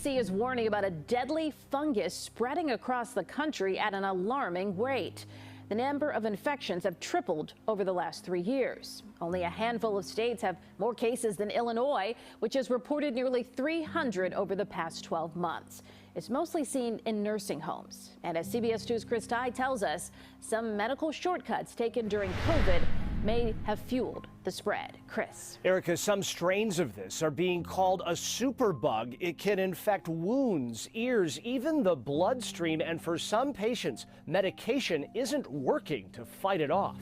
CDC is warning about a deadly fungus spreading across the country at an alarming rate. The number of infections have tripled over the last 3 years. Only a handful of states have more cases than Illinois, which has reported nearly 300 over the past 12 months. It's mostly seen in nursing homes. And as CBS 2's Chris Ty tells us, some medical shortcuts taken during COVID may have fueled the spread. Chris. Erica, some strains of this are being called a superbug. It can infect wounds, ears, even the bloodstream. And for some patients, medication isn't working to fight it off.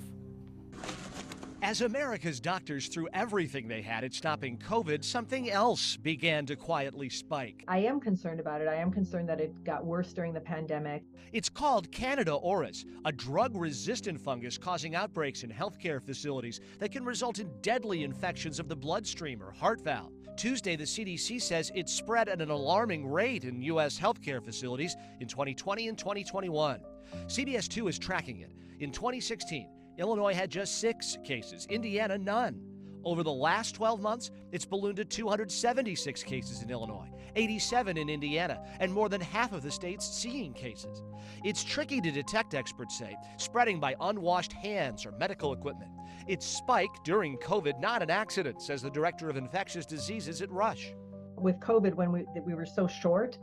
As America's doctors threw everything they had at stopping COVID, something else began to quietly spike. I am concerned about it. I am concerned that it got worse during the pandemic. It's called Candida auris, a drug-resistant fungus causing outbreaks in healthcare facilities that can result in deadly infections of the bloodstream or heart valve. Tuesday, the CDC says it spread at an alarming rate in U.S. healthcare facilities in 2020 and 2021. CBS 2 is tracking it. In 2016, Illinois had just 6 cases, Indiana none. Over the last 12 months, it's ballooned to 276 cases in Illinois, 87 in Indiana, and more than half of the states seeing cases. It's tricky to detect, experts say, spreading by unwashed hands or medical equipment. It spiked during COVID, not an accident, says the director of infectious diseases at Rush. With COVID, when we were so short,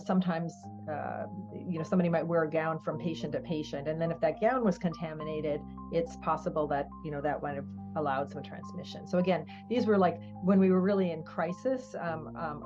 sometimes somebody might wear a gown from patient to patient, and then if that gown was contaminated, it's possible that that might have allowed some transmission. So again, these were like when we were really in crisis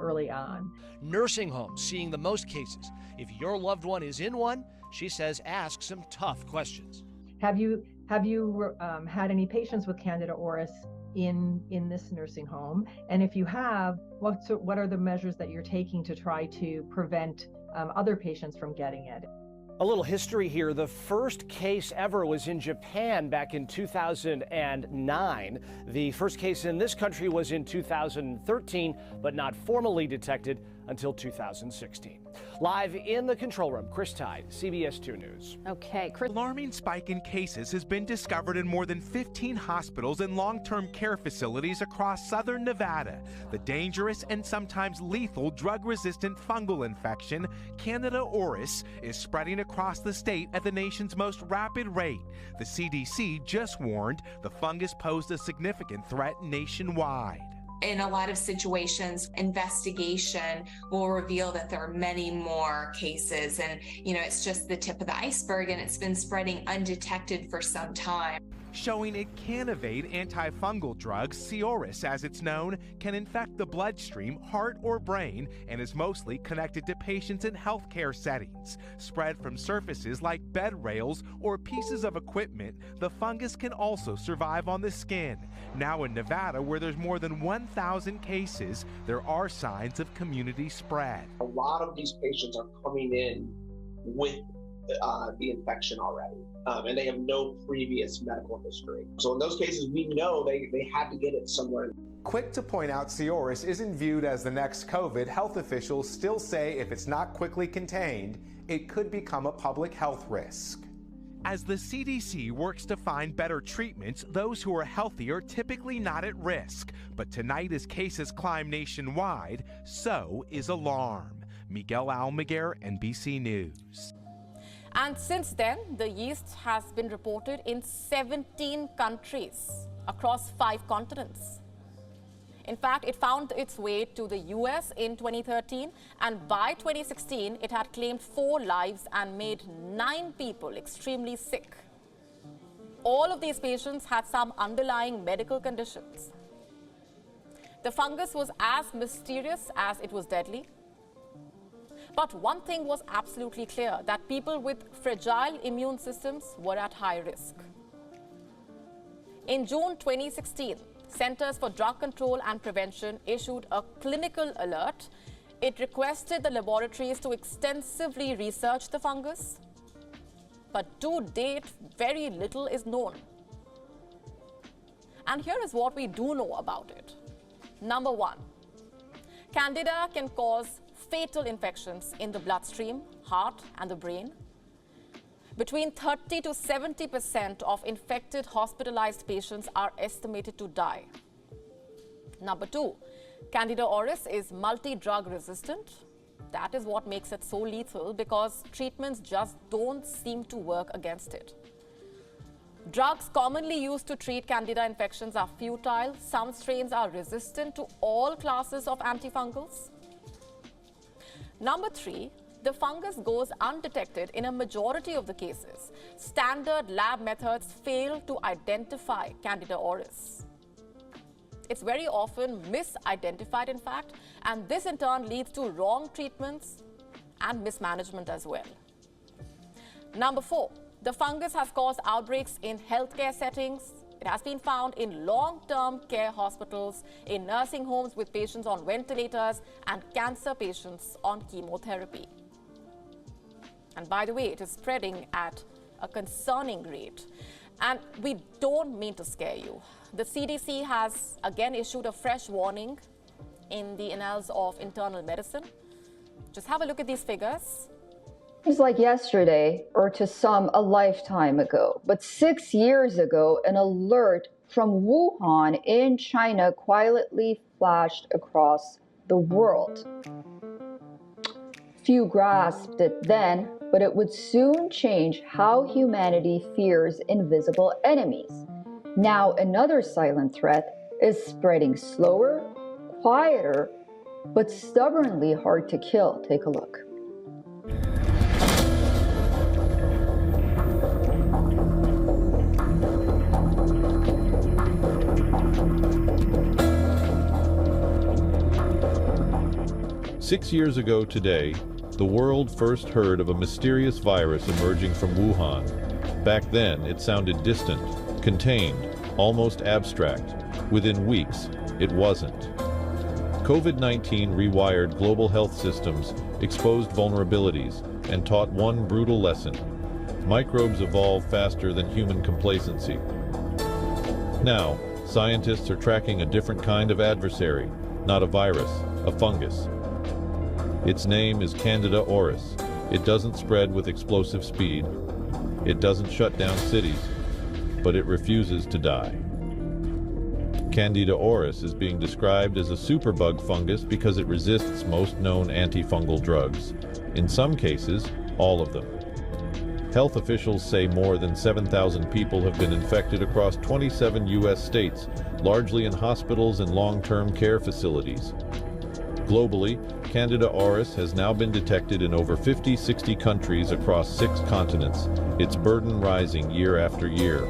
early on. Nursing homes seeing the most cases. If your loved one is in one, she says, ask some tough questions. Have you had any patients with Candida auris in this nursing home? And if you have, what are the measures that you're taking to try to prevent other patients from getting it? A little history here. The first case ever was in Japan back in 2009. The first case in this country was in 2013, but not formally detected until 2016. Live in the control room, Chris Ty, CBS 2 News. Okay, Chris. Alarming spike in cases has been discovered in more than 15 hospitals and long-term care facilities across southern Nevada. The dangerous and sometimes lethal drug-resistant fungal infection, Candida auris, is spreading across the state at the nation's most rapid rate. The CDC just warned the fungus posed a significant threat nationwide. In a lot of situations, investigation will reveal that there are many more cases, and it's just the tip of the iceberg, and it's been spreading undetected for some time. Showing it can evade antifungal drugs, Cioris, as it's known, can infect the bloodstream, heart, or brain, and is mostly connected to patients in healthcare settings. Spread from surfaces like bed rails or pieces of equipment, the fungus can also survive on the skin. Now in Nevada, where there's more than 1,000 cases, there are signs of community spread. A lot of these patients are coming in with the infection already, and they have no previous medical history. So in those cases, we know they had to get it somewhere. Quick to point out, Cioris isn't viewed as the next COVID. Health officials still say if it's not quickly contained, it could become a public health risk. As the CDC works to find better treatments, those who are healthy are typically not at risk. But tonight, as cases climb nationwide, so is alarm. Miguel Almaguer, NBC News. And since then, the yeast has been reported in 17 countries across 5 continents. In fact, it found its way to the US in 2013, and by 2016, it had claimed 4 lives and made 9 people extremely sick. All of these patients had some underlying medical conditions. The fungus was as mysterious as it was deadly. But one thing was absolutely clear, that people with fragile immune systems were at high risk. In June 2016, Centers for Drug Control and Prevention issued a clinical alert. It requested the laboratories to extensively research the fungus. But to date, very little is known. And here is what we do know about it. Number 1, Candida can cause fatal infections in the bloodstream, heart, and the brain. Between 30 to 70% of infected hospitalized patients are estimated to die. Number 2, Candida auris is multi-drug resistant. That is what makes it so lethal, because treatments just don't seem to work against it. Drugs commonly used to treat Candida infections are futile. Some strains are resistant to all classes of antifungals. Number 3, the fungus goes undetected in a majority of the cases. Standard lab methods fail to identify Candida auris. It's very often misidentified, in fact, and this in turn leads to wrong treatments and mismanagement as well. Number 4, the fungus has caused outbreaks in healthcare settings. It has been found in long-term care hospitals, in nursing homes with patients on ventilators, and cancer patients on chemotherapy. And by the way, it is spreading at a concerning rate. And we don't mean to scare you. The CDC has again issued a fresh warning in the Annals of Internal Medicine. Just have a look at these figures. Seems like yesterday, or to some, a lifetime ago. But 6 years ago, an alert from Wuhan in China quietly flashed across the world. Few grasped it then, but it would soon change how humanity fears invisible enemies. Now another silent threat is spreading slower, quieter, but stubbornly hard to kill. Take a look. Six years ago today, the world first heard of a mysterious virus emerging from Wuhan. Back then, it sounded distant, contained, almost abstract. Within weeks, it wasn't. COVID-19 rewired global health systems, exposed vulnerabilities, and taught one brutal lesson. Microbes evolve faster than human complacency. Now, scientists are tracking a different kind of adversary, not a virus, a fungus. Its name is Candida auris. It doesn't spread with explosive speed. It doesn't shut down cities, but it refuses to die. Candida auris is being described as a superbug fungus because it resists most known antifungal drugs. In some cases, all of them. Health officials say more than 7,000 people have been infected across 27 U.S. states, largely in hospitals and long-term care facilities. Globally, Candida auris has now been detected in over 50-60 countries across 6 continents, its burden rising year after year.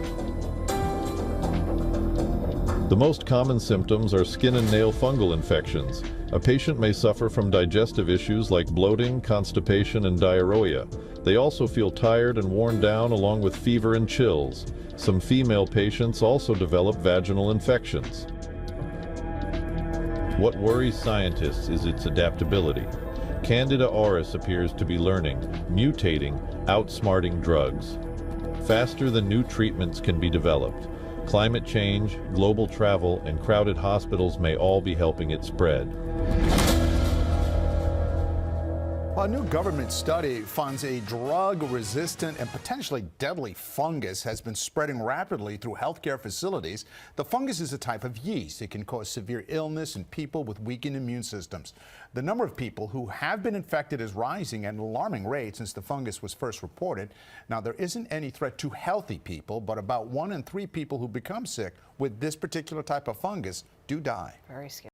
The most common symptoms are skin and nail fungal infections. A patient may suffer from digestive issues like bloating, constipation, and diarrhea. They also feel tired and worn down, along with fever and chills. Some female patients also develop vaginal infections. What worries scientists is its adaptability. Candida auris appears to be learning, mutating, outsmarting drugs. Faster than new treatments can be developed. Climate change, global travel, and crowded hospitals may all be helping it spread. A new government study finds a drug-resistant and potentially deadly fungus has been spreading rapidly through healthcare facilities. The fungus is a type of yeast. It can cause severe illness in people with weakened immune systems. The number of people who have been infected is rising at an alarming rate since the fungus was first reported. Now, there isn't any threat to healthy people, but about 1 in 3 people who become sick with this particular type of fungus do die. Very scary.